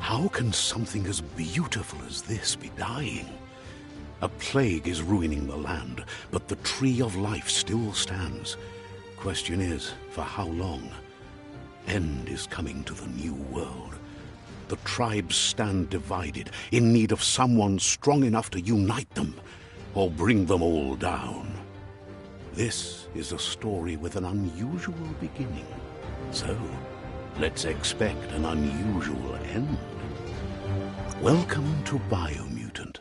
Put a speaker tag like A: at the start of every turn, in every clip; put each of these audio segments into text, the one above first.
A: How can something as beautiful as this be dying? A plague is ruining the land, but the tree of life still stands. Question is, for how long? End is coming to the new world. The tribes stand divided, in need of someone strong enough to unite them, or bring them all down. This is a story with an unusual beginning. So, let's expect an unusual end. Welcome to Biomutant.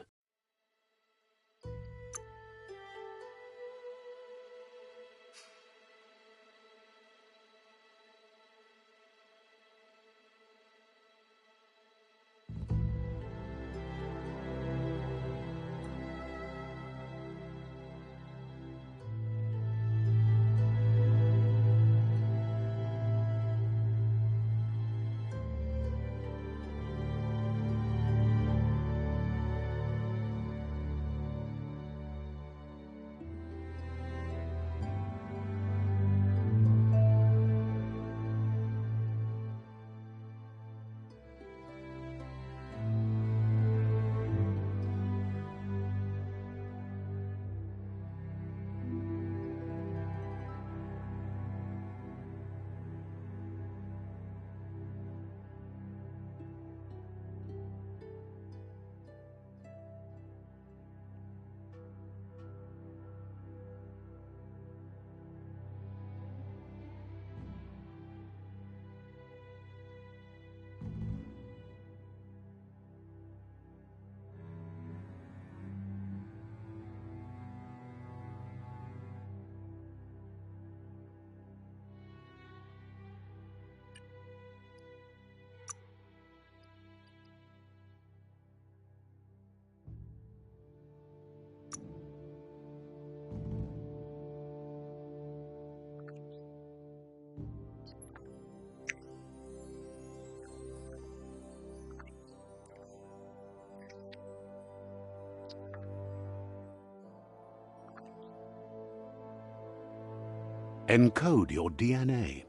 A: Encode your DNA.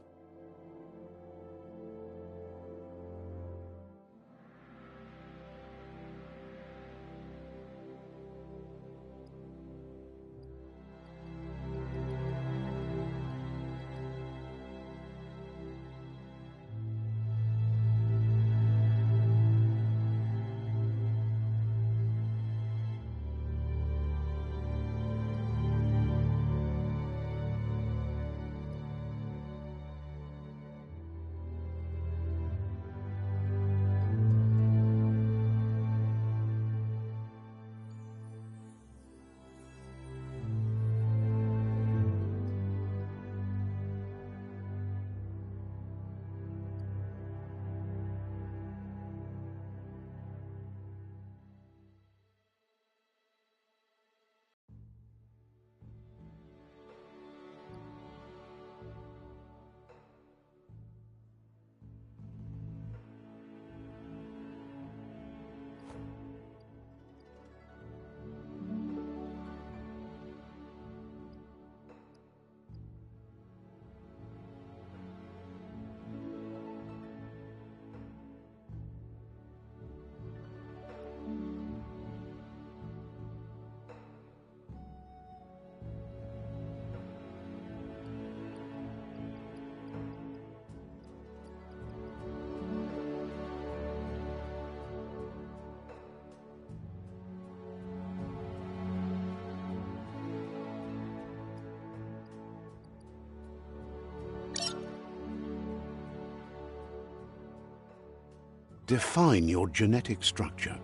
A: Define your genetic structure.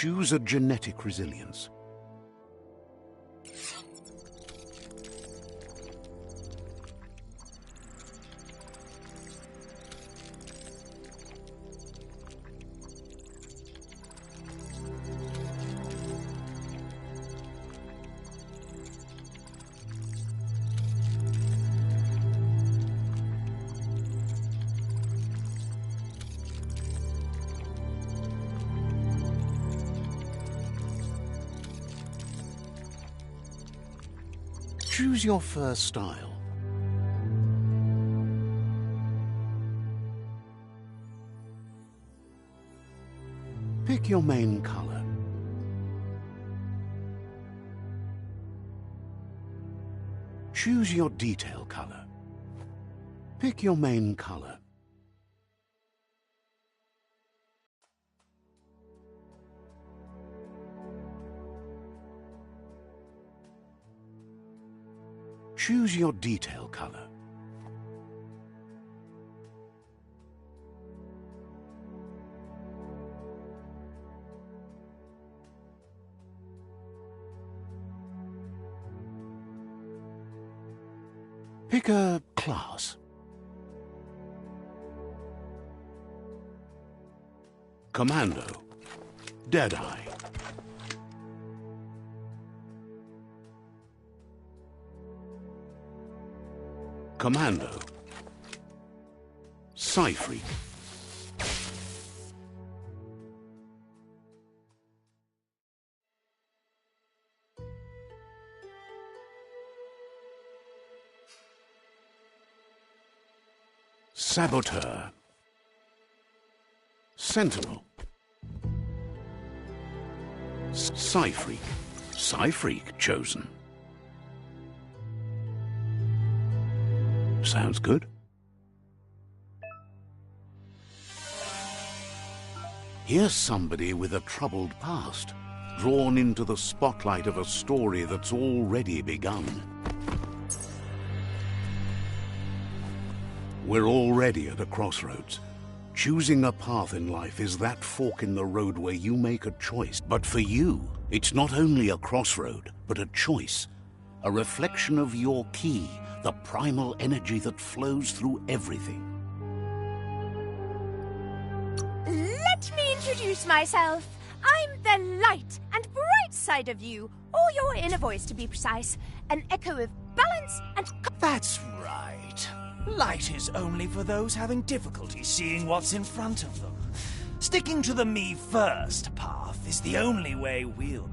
A: Choose a genetic resilience. Choose your fur style. Pick your main color. Choose your detail color. Pick your main color. Choose your detail color. Pick a class. Commando. Deadeye. Commando. Psy-Freak. Saboteur. Sentinel. Psy-Freak. Psy-Freak chosen. Sounds good. Here's somebody with a troubled past, drawn into the spotlight of a story that's already begun. We're already at a crossroads. Choosing a path in life is that fork in the road where you make a choice. But for you, it's not only a crossroad, but a choice. A reflection of your key, the primal energy that flows through everything.
B: Let me introduce myself. I'm the light and bright side of you, or your inner voice to be precise. An echo of balance and...
C: That's right. Light is only for those having difficulty seeing what's in front of them. Sticking to the me first path is the only way we'll...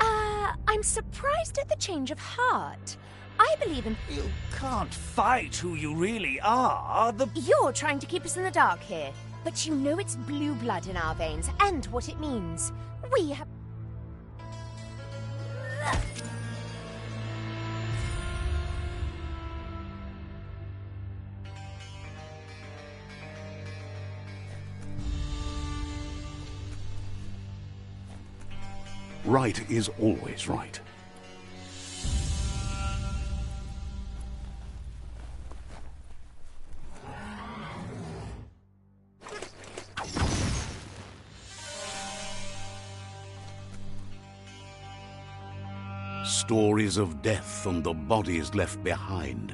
B: I'm surprised at the change of heart. I believe in...
C: You can't fight who you really are.
B: You're trying to keep us in the dark here. But you know it's blue blood in our veins and what it means. We have...
A: Right is always right. Stories of death and the bodies left behind,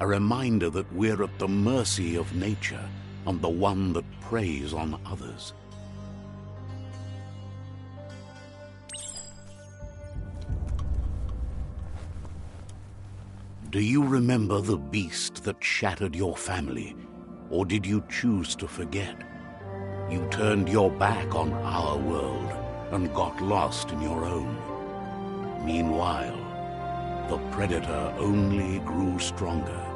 A: a reminder that we're at the mercy of nature and the one that preys on others. Do you remember the beast that shattered your family, or did you choose to forget? You turned your back on our world and got lost in your own. Meanwhile, the predator only grew stronger.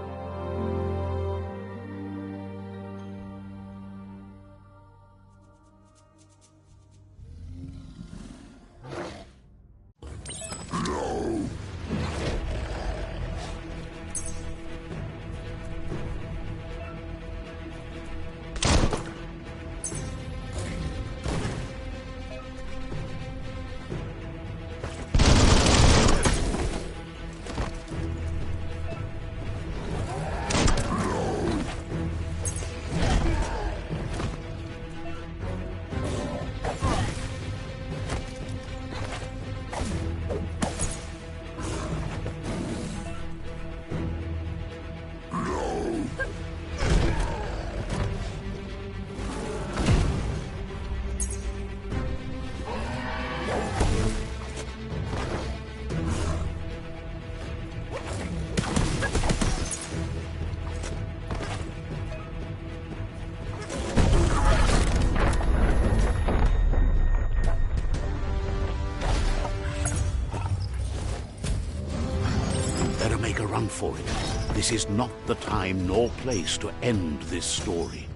A: for it. This is not the time nor place to end this story.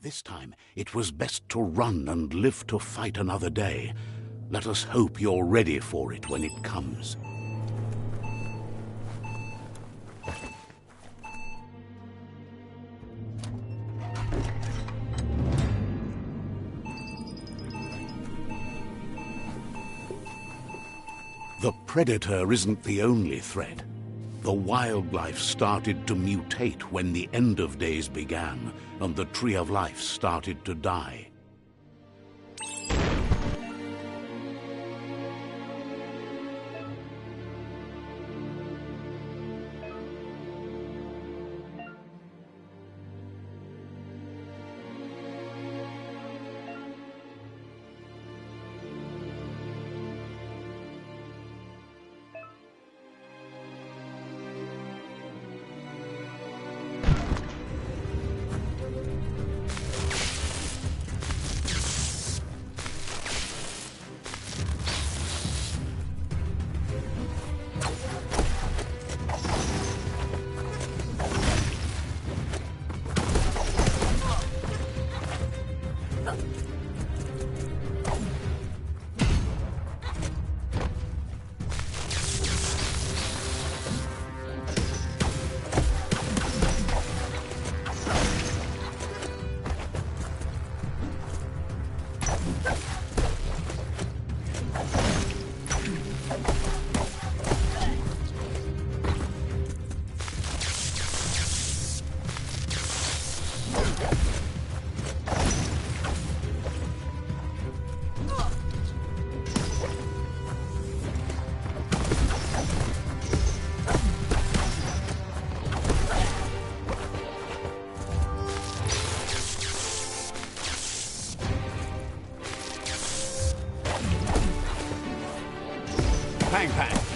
A: This time, it was best to run and live to fight another day. Let us hope you're ready for it when it comes. The Predator isn't the only threat. The wildlife started to mutate when the end of days began, and the Tree of Life started to die. Pang, pang.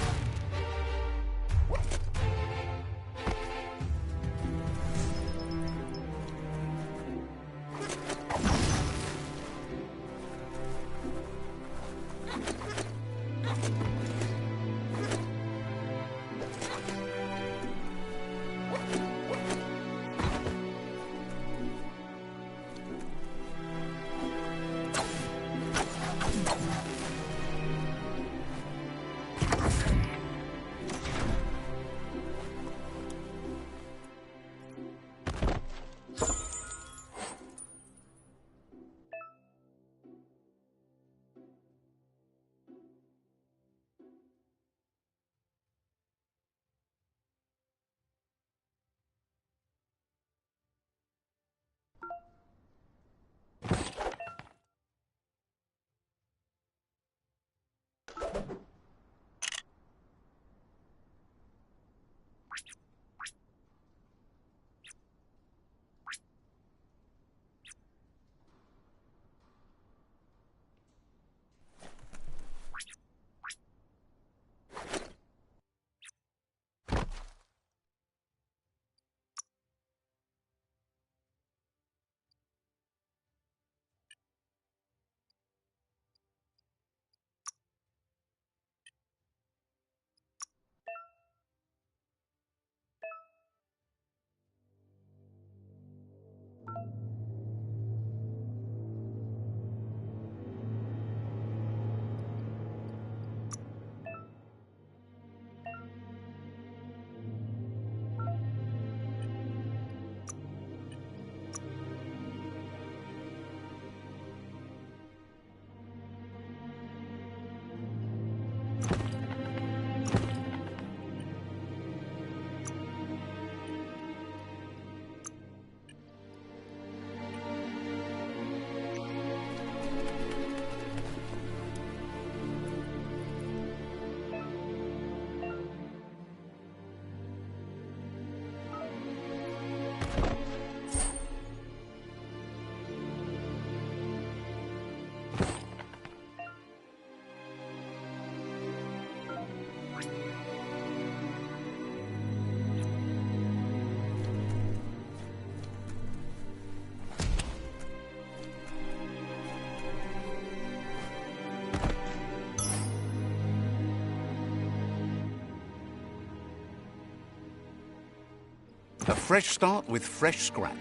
A: A fresh start with fresh scrap.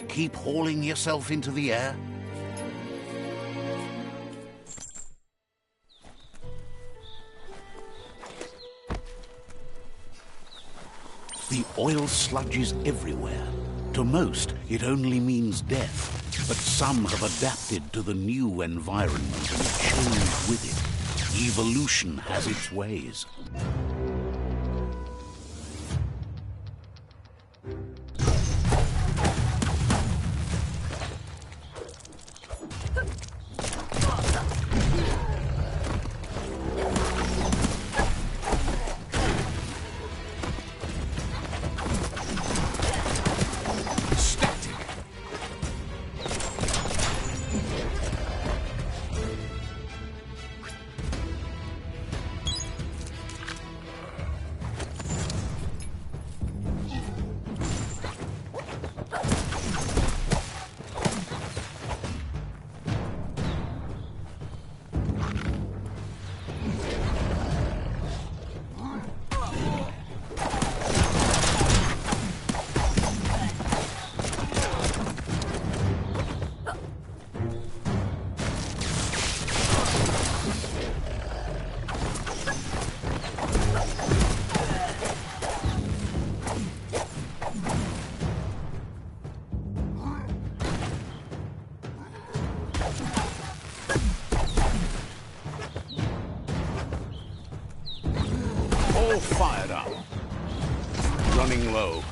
A: Keep hauling yourself into the air. The oil sludges everywhere. To most, it only means death. But some have adapted to the new environment and changed with it. Evolution has its ways. All fired up. Running low.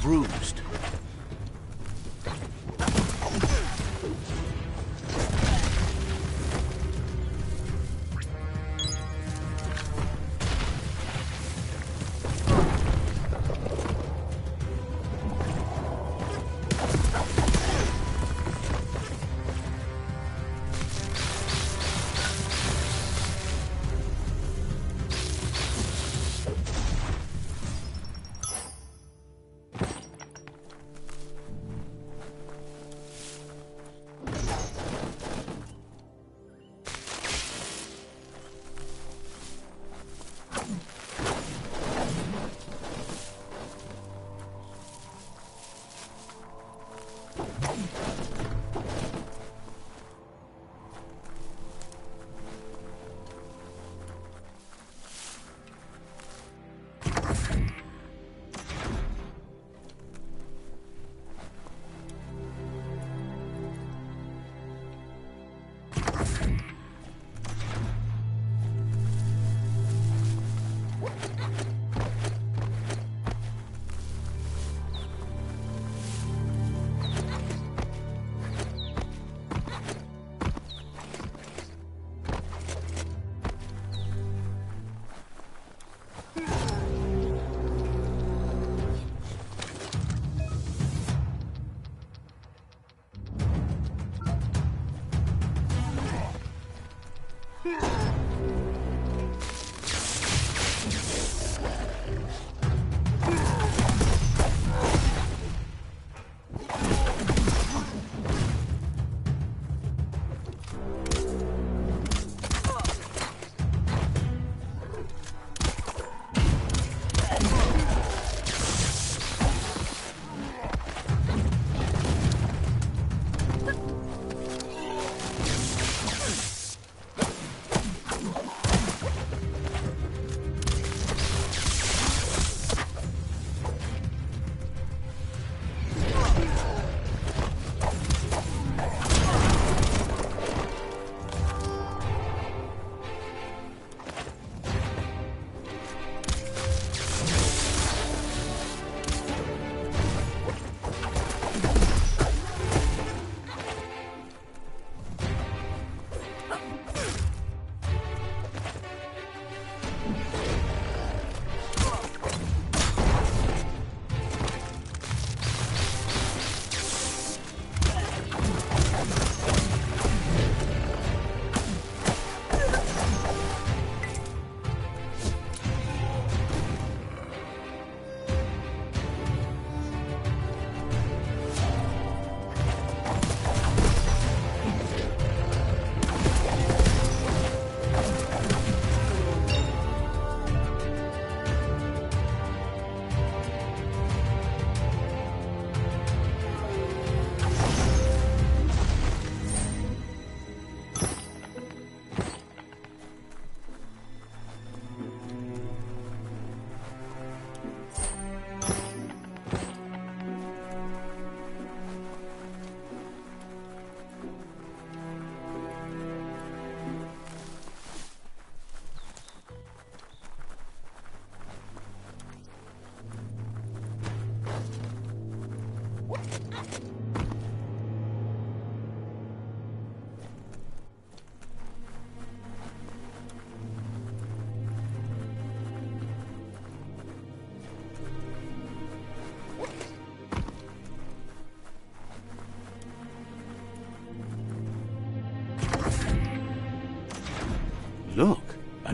A: bruised.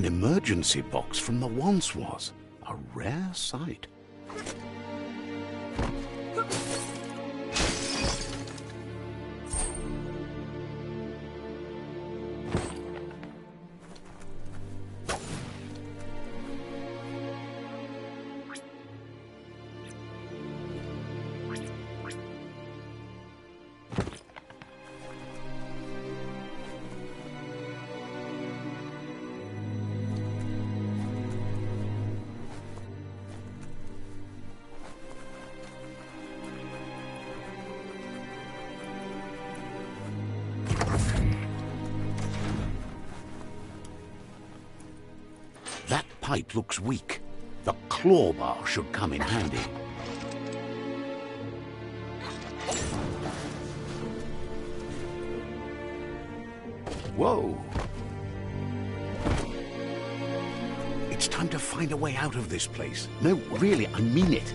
A: An emergency box from the once was. A rare sight. That pipe looks weak. The claw bar should come in handy. Whoa! It's time to find a way out of this place. No, really, I mean it.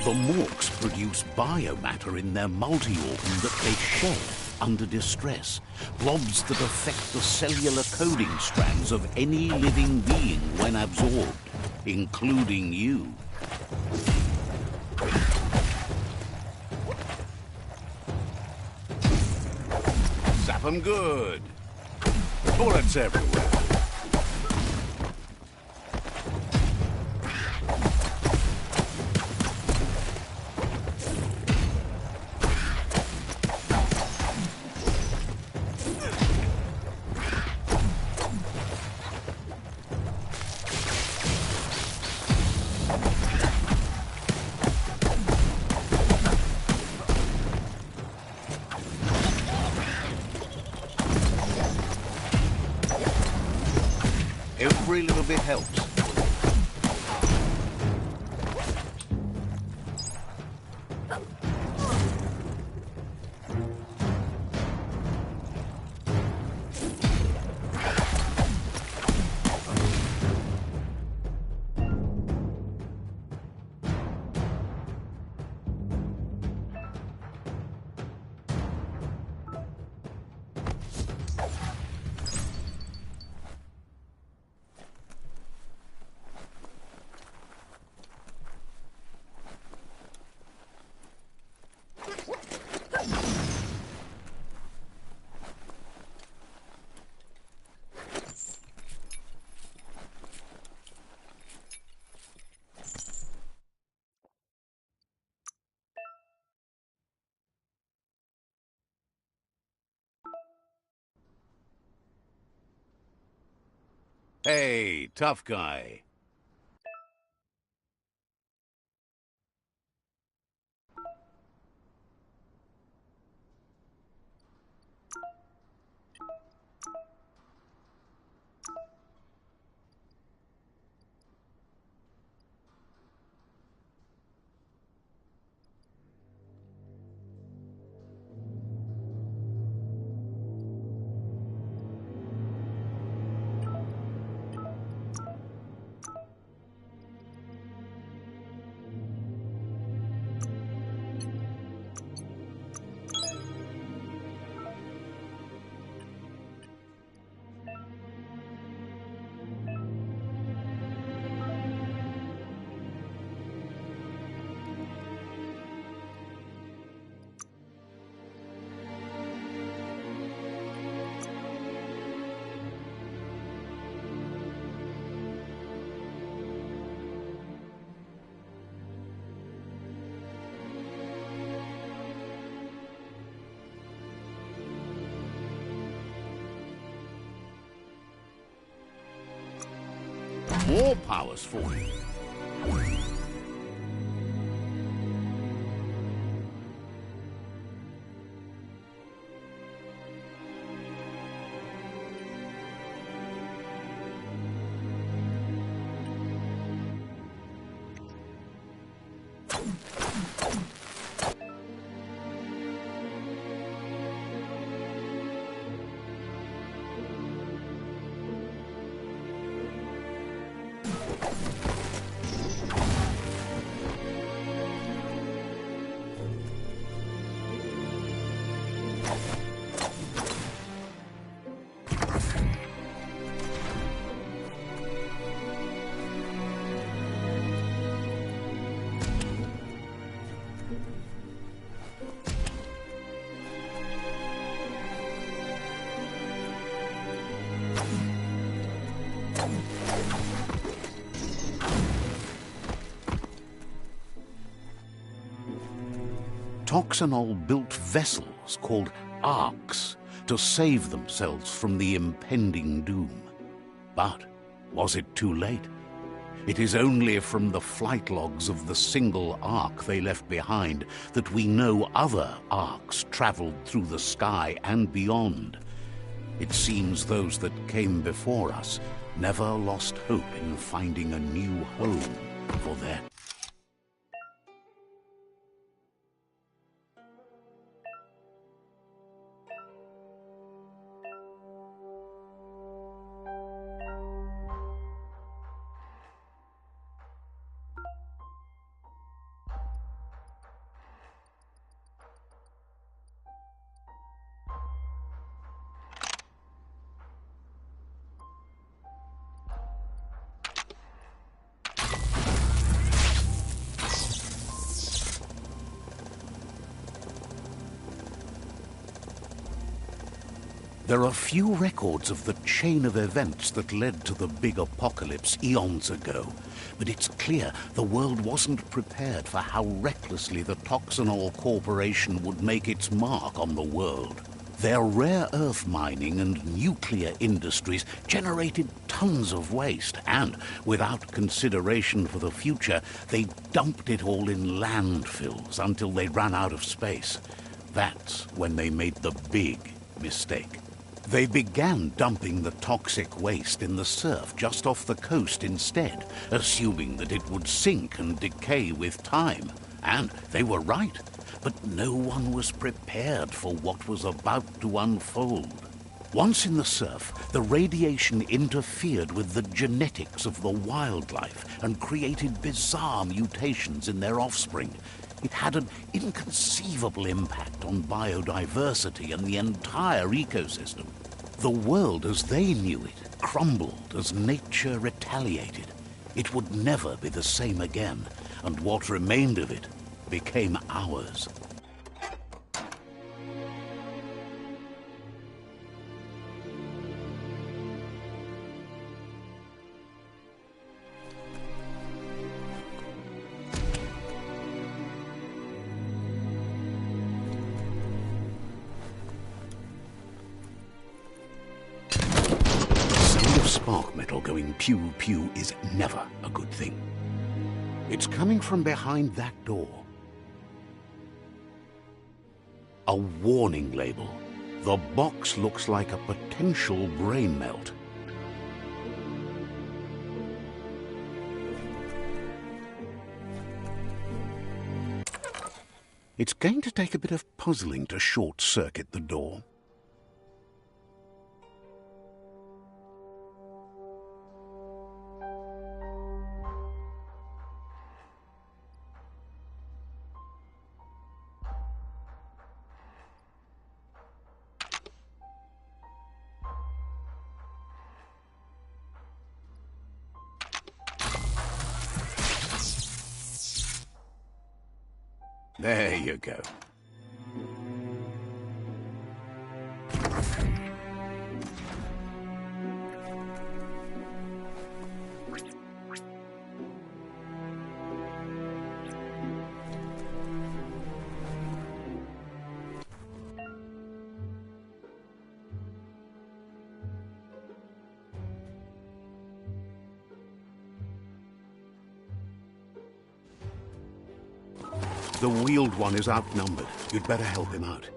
A: The Morks produce biomatter in their multi-organ that they shed under distress. Blobs that affect the cellular coding strands of any living being when absorbed, including you. Zap 'em good. Bullets everywhere. Every little bit helps. Hey, tough guy. More powers for you. Toxanol built vessels called arks to save themselves from the impending doom. But was it too late? It is only from the flight logs of the single ark they left behind that we know other arks traveled through the sky and beyond. It seems those that came before us never lost hope in finding a new home for their... There are few records of the chain of events that led to the big apocalypse eons ago, but it's clear the world wasn't prepared for how recklessly the Toxanol Corporation would make its mark on the world. Their rare earth mining and nuclear industries generated tons of waste, and, without consideration for the future, they dumped it all in landfills until they ran out of space. That's when they made the big mistake. They began dumping the toxic waste in the surf just off the coast instead, assuming that it would sink and decay with time. And they were right, but no one was prepared for what was about to unfold. Once in the surf, the radiation interfered with the genetics of the wildlife and created bizarre mutations in their offspring. It had an inconceivable impact on biodiversity and the entire ecosystem. The world as they knew it crumbled as nature retaliated. It would never be the same again, and what remained of it became ours. Spark metal going pew-pew is never a good thing. It's coming from behind that door. A warning label. The box looks like a potential brain melt. It's going to take a bit of puzzling to short-circuit the door. There you go. The wheeled one is outnumbered. You'd better help him out.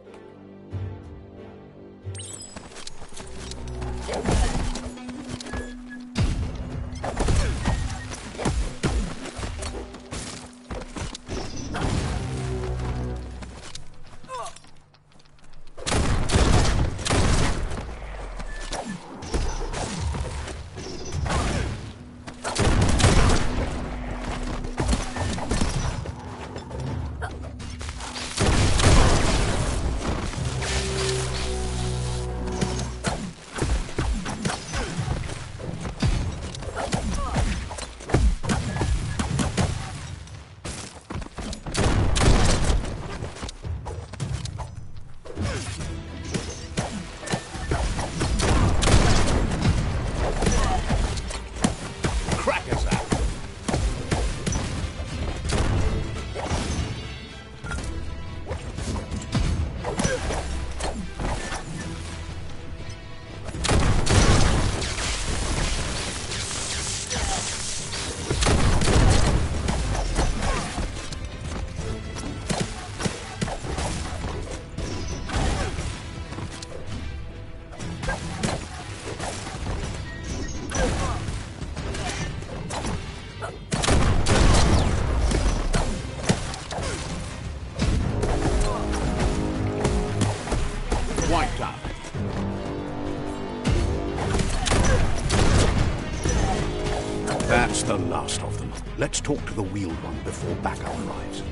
A: talk to the wheeled one before backup arrives.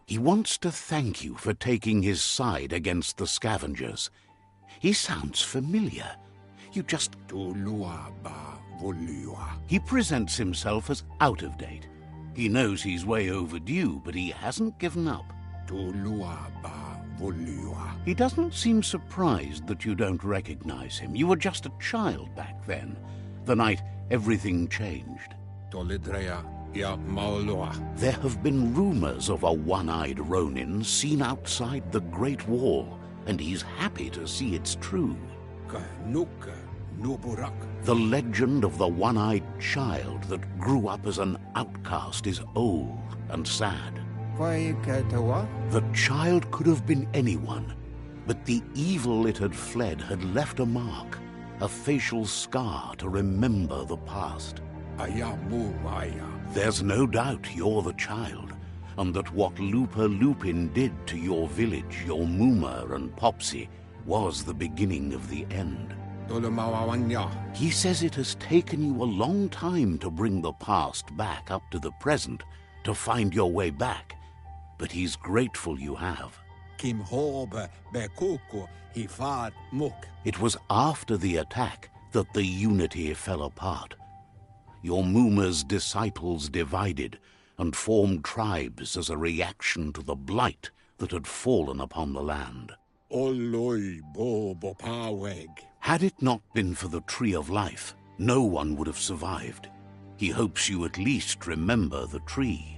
A: He wants to thank you for taking his side against the scavengers. He sounds familiar. You just... He presents himself as out of date. He knows he's way overdue, but he hasn't given up. He doesn't seem surprised that you don't recognize him. You were just a child back then, the night everything changed. There have been rumors of a one-eyed Ronin seen outside the Great Wall, and he's happy to see it's true. The legend of the one-eyed child that grew up as an outcast is old and sad. The child could have been anyone, but the evil it had fled had left a mark, a facial scar to remember the past. There's no doubt you're the child, and that what Looper Lupin did to your village, your Muma and Popsy, was the beginning of the end. He says it has taken you a long time to bring the past back up to the present, to find your way back, but he's grateful you have. It was after the attack that the unity fell apart. Your Muma's disciples divided and formed tribes as a reaction to the blight that had fallen upon the land. Had it not been for the Tree of Life, no one would have survived. He hopes you at least remember the tree.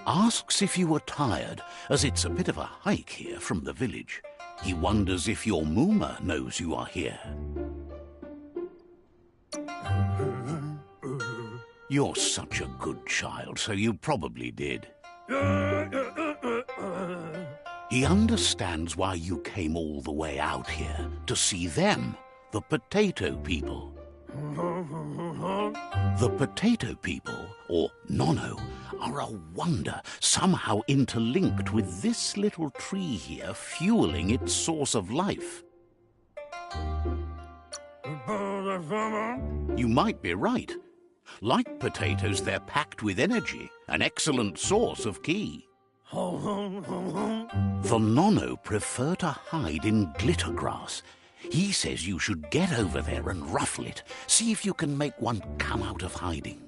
A: Asks if you were tired, as it's a bit of a hike here from the village. He wonders if your Muma knows you are here. You're such a good child, so you probably did. He understands why you came all the way out here, to see them, the potato people. The potato people, or Nono, are a wonder, somehow interlinked with this little tree here, fueling its source of life. You might be right. Like potatoes, they're packed with energy, an excellent source of ki. The Nono prefer to hide in glitter grass. He says you should get over there and ruffle it. See if you can make one come out of hiding.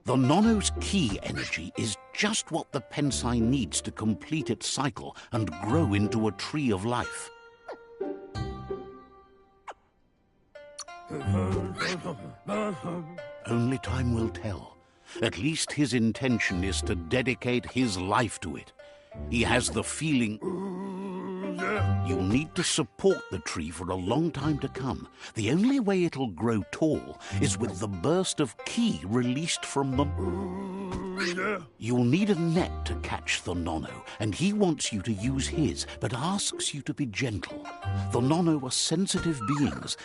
A: The Nono's ki energy is just what the Pensai needs to complete its cycle and grow into a tree of life. Only time will tell. At least his intention is to dedicate his life to it. He has the feeling You'll need to support the tree for a long time to come. The only way it'll grow tall is with the burst of ki released from the... You'll need a net to catch the Nono, and he wants you to use his, but asks you to be gentle. The Nono are sensitive beings.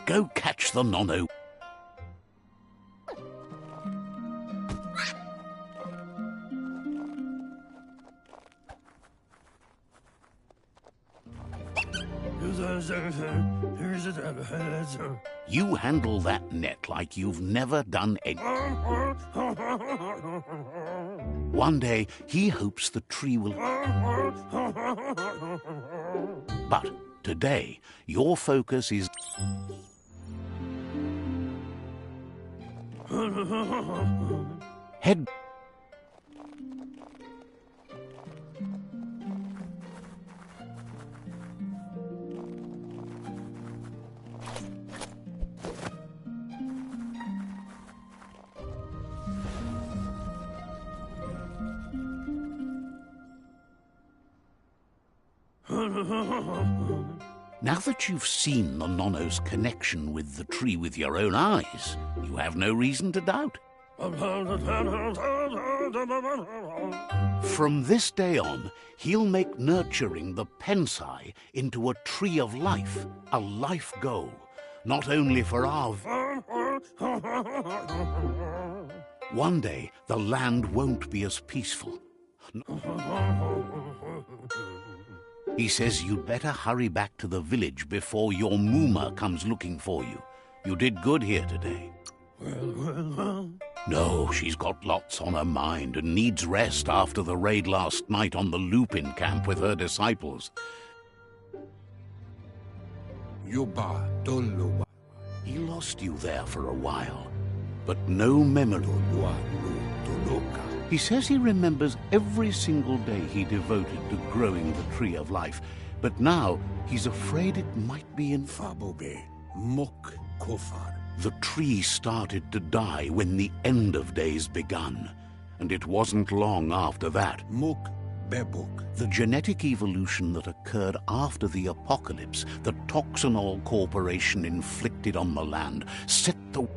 A: Go catch the Nono. You handle that net like you've never done any. One day, he hopes the tree will... But today, your focus is... Head... Now that you've seen the Nono's connection with the tree with your own eyes, you have no reason to doubt. From this day on, he'll make nurturing the Pensai into a tree of life, a life goal, not only for our... One day, the land won't be as peaceful. He says you'd better hurry back to the village before your Muma comes looking for you. You did good here today. No, she's got lots on her mind and needs rest after the raid last night on the Lupin camp with her disciples. He lost you there for a while, but no memory. He says he remembers every single day he devoted to growing the Tree of Life, but now he's afraid it might be in Fabobe, Mok Kofar. The tree started to die when the end of days begun, and it wasn't long after that. Mok Bebok. The genetic evolution that occurred after the apocalypse that Toxanol Corporation inflicted on the land set the...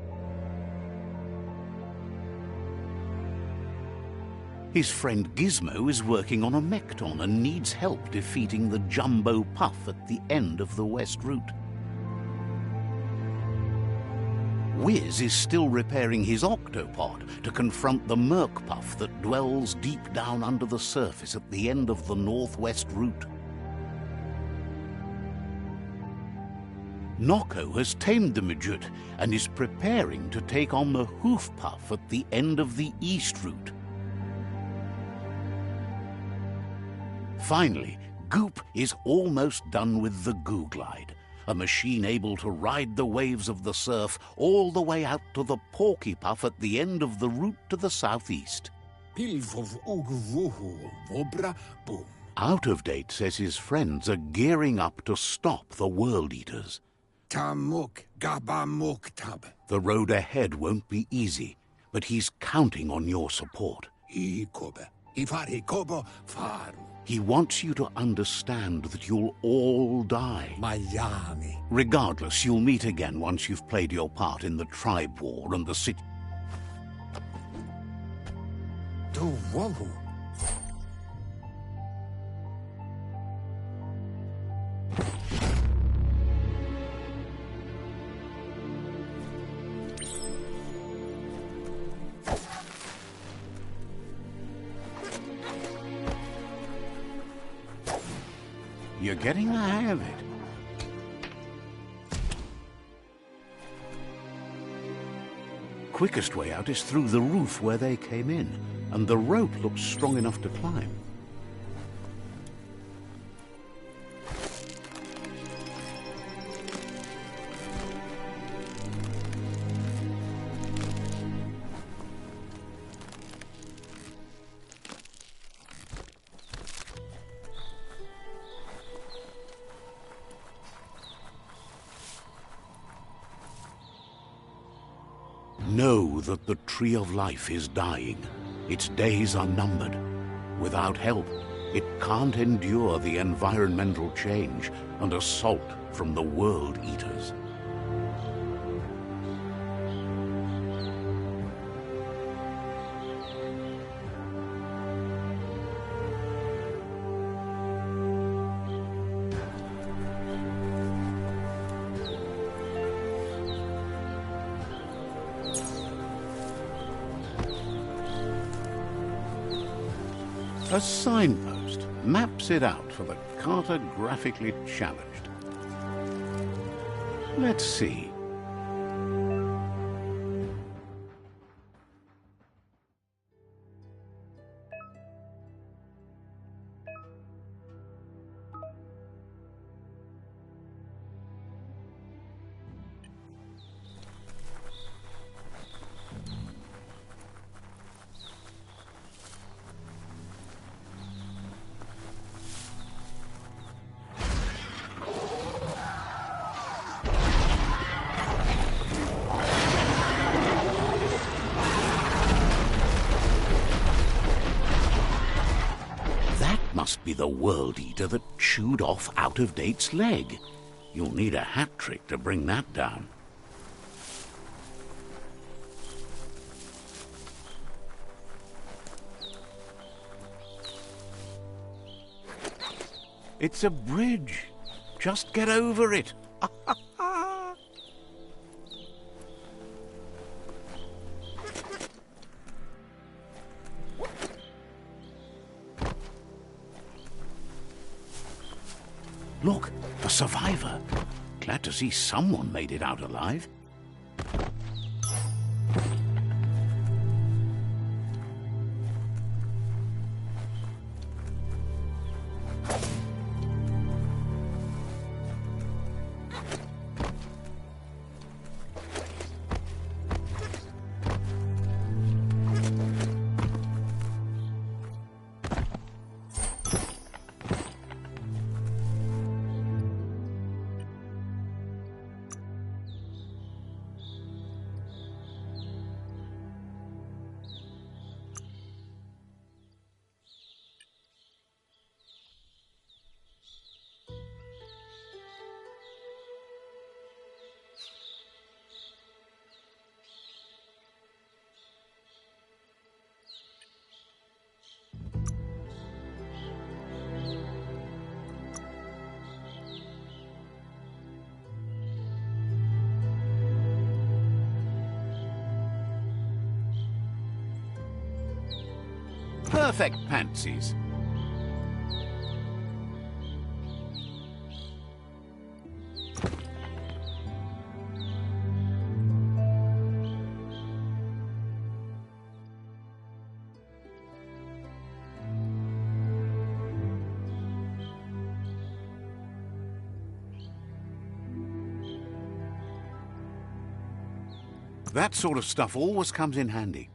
A: His friend Gizmo is working on a Mekton and needs help defeating the Jumbo Puff at the end of the West Route. Wiz is still repairing his Octopod to confront the Merc Puff that dwells deep down under the surface at the end of the Northwest Route. Noko has tamed the Midget and is preparing to take on the Hoof Puff at the end of the East Route. Finally, Goop is almost done with the Googlide, a machine able to ride the waves of the surf all the way out to the Porky Puff at the end of the route to the southeast. Out of Date says his friends are gearing up to stop the World Eaters. The road ahead won't be easy, but he's counting on your support. He wants you to understand that you'll all die. Regardless, you'll meet again once you've played your part in the tribe war and the city. You're getting the hang of it. Quickest way out is through the roof where they came in, and the rope looks strong enough to climb. Know that the Tree of Life is dying. Its days are numbered. Without help, it can't endure the environmental change and assault from the World Eaters. A signpost maps it out for the cartographically challenged. Let's see. Must be the World Eater that chewed off Out-of-Date's leg. You'll need a hat trick to bring that down. It's a bridge. Just get over it. Look, a survivor. Glad to see someone made it out alive. Perfect pantsies. That sort of stuff always comes in handy.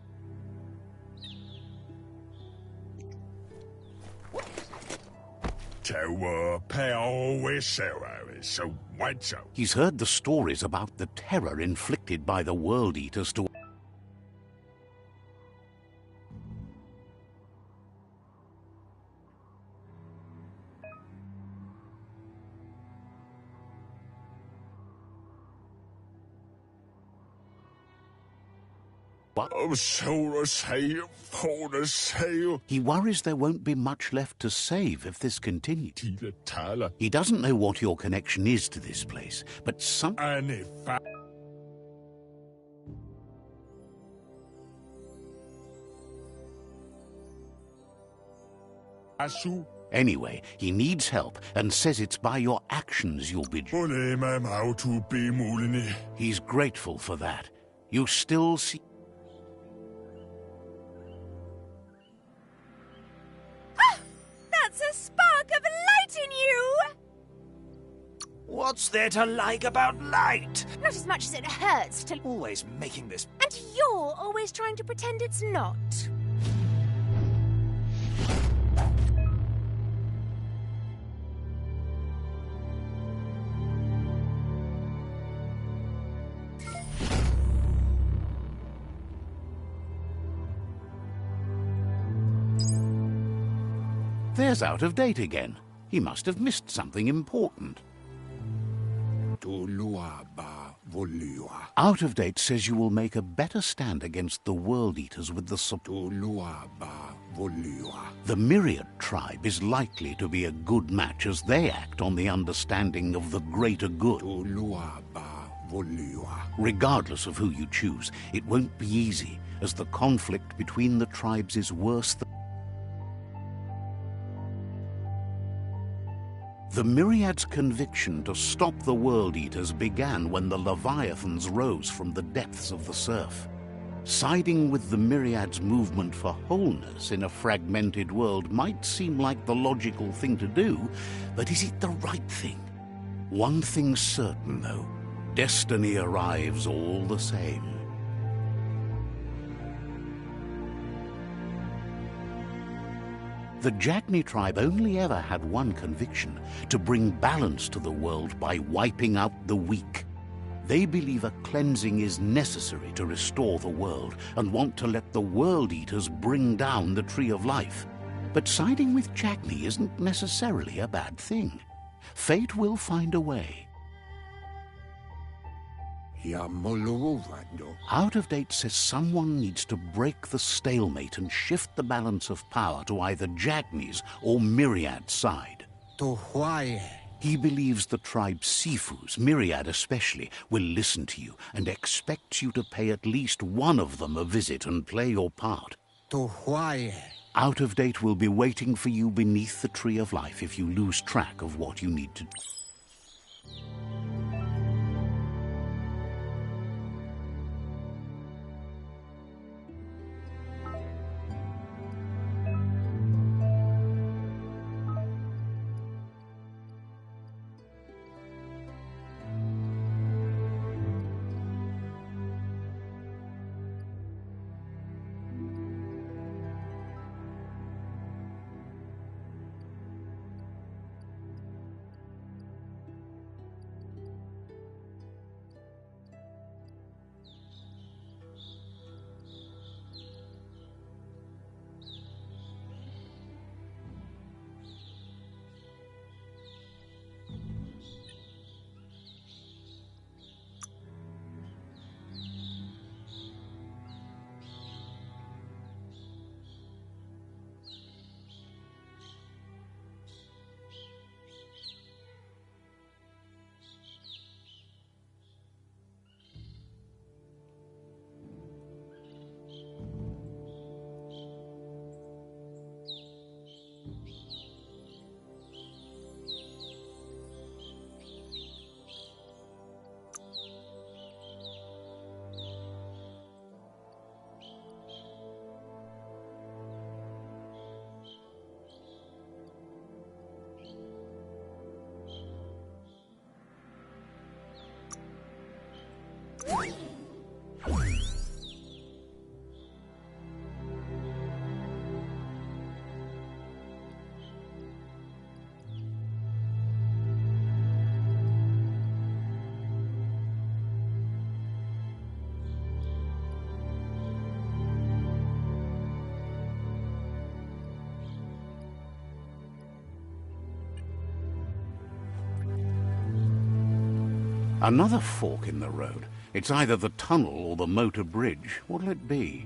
A: He's heard the stories about the terror inflicted by the World Eaters to... What? He worries there won't be much left to save if this continues. He doesn't know what your connection is to this place, but some... Anyway, he needs help and says it's by your actions you'll be... He's grateful for that. You still see...
C: What's there to like about light?
B: Not as much as it hurts to...
C: Always making this...
B: And you're always trying to pretend it's not.
A: There's Out of Date again. He must have missed something important. Out of Date says you will make a better stand against the World Eaters with the support. The Myriad tribe is likely to be a good match as they act on the understanding of the greater good. Regardless of who you choose, it won't be easy, as the conflict between the tribes is worse than... The Myriad's conviction to stop the World Eaters began when the Leviathans rose from the depths of the surf. Siding with the Myriad's movement for wholeness in a fragmented world might seem like the logical thing to do, but is it the right thing? One thing's certain, though. Destiny arrives all the same. The Jagni tribe only ever had one conviction: to bring balance to the world by wiping out the weak. They believe a cleansing is necessary to restore the world and want to let the World Eaters bring down the Tree of Life. But siding with Jagni isn't necessarily a bad thing. Fate will find a way. Out of Date says someone needs to break the stalemate and shift the balance of power to either Jagni's or Myriad's side. He believes the tribe Sifus, Myriad especially, will listen to you and expects you to pay at least one of them a visit and play your part. Out of Date will be waiting for you beneath the Tree of Life if you lose track of what you need to do. Another fork in the road. It's either the tunnel or the motor bridge. What'll it be?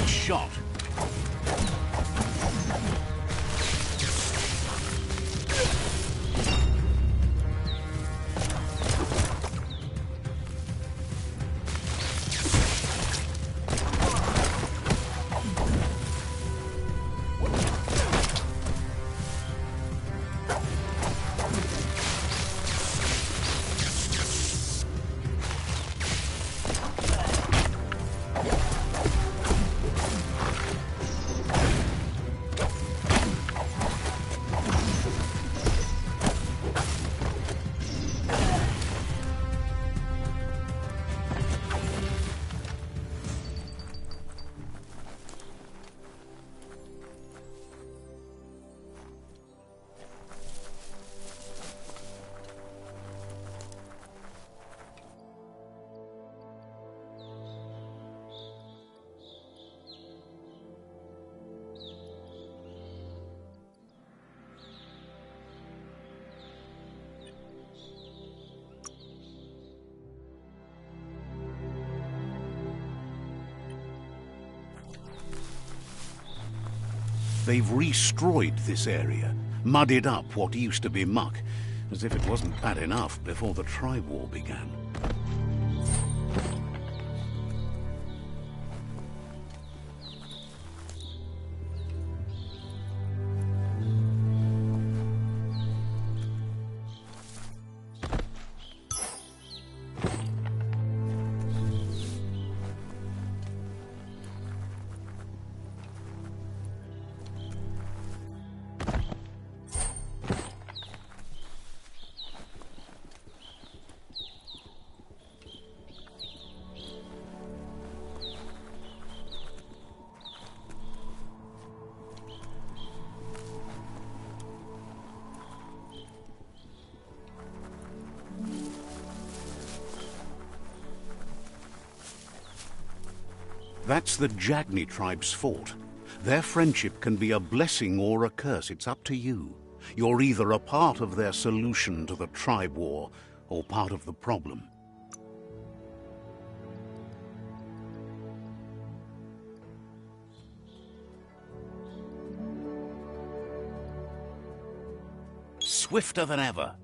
A: Great shot. They've restroyed this area, muddied up what used to be muck, as if it wasn't bad enough before the tribe war began. That's the Jagni tribe's fort. Their friendship can be a blessing or a curse. It's up to you. You're either a part of their solution to the tribe war, or part of the problem. Swifter than ever.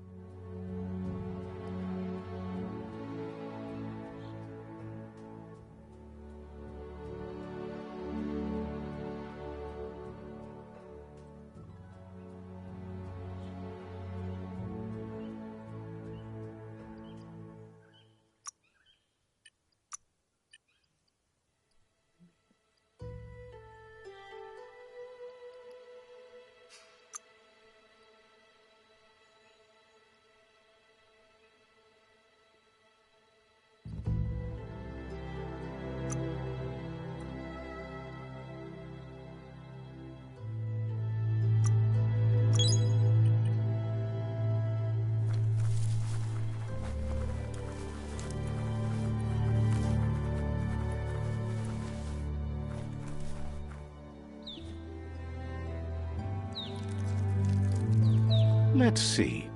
A: Let's see.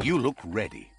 A: You look ready.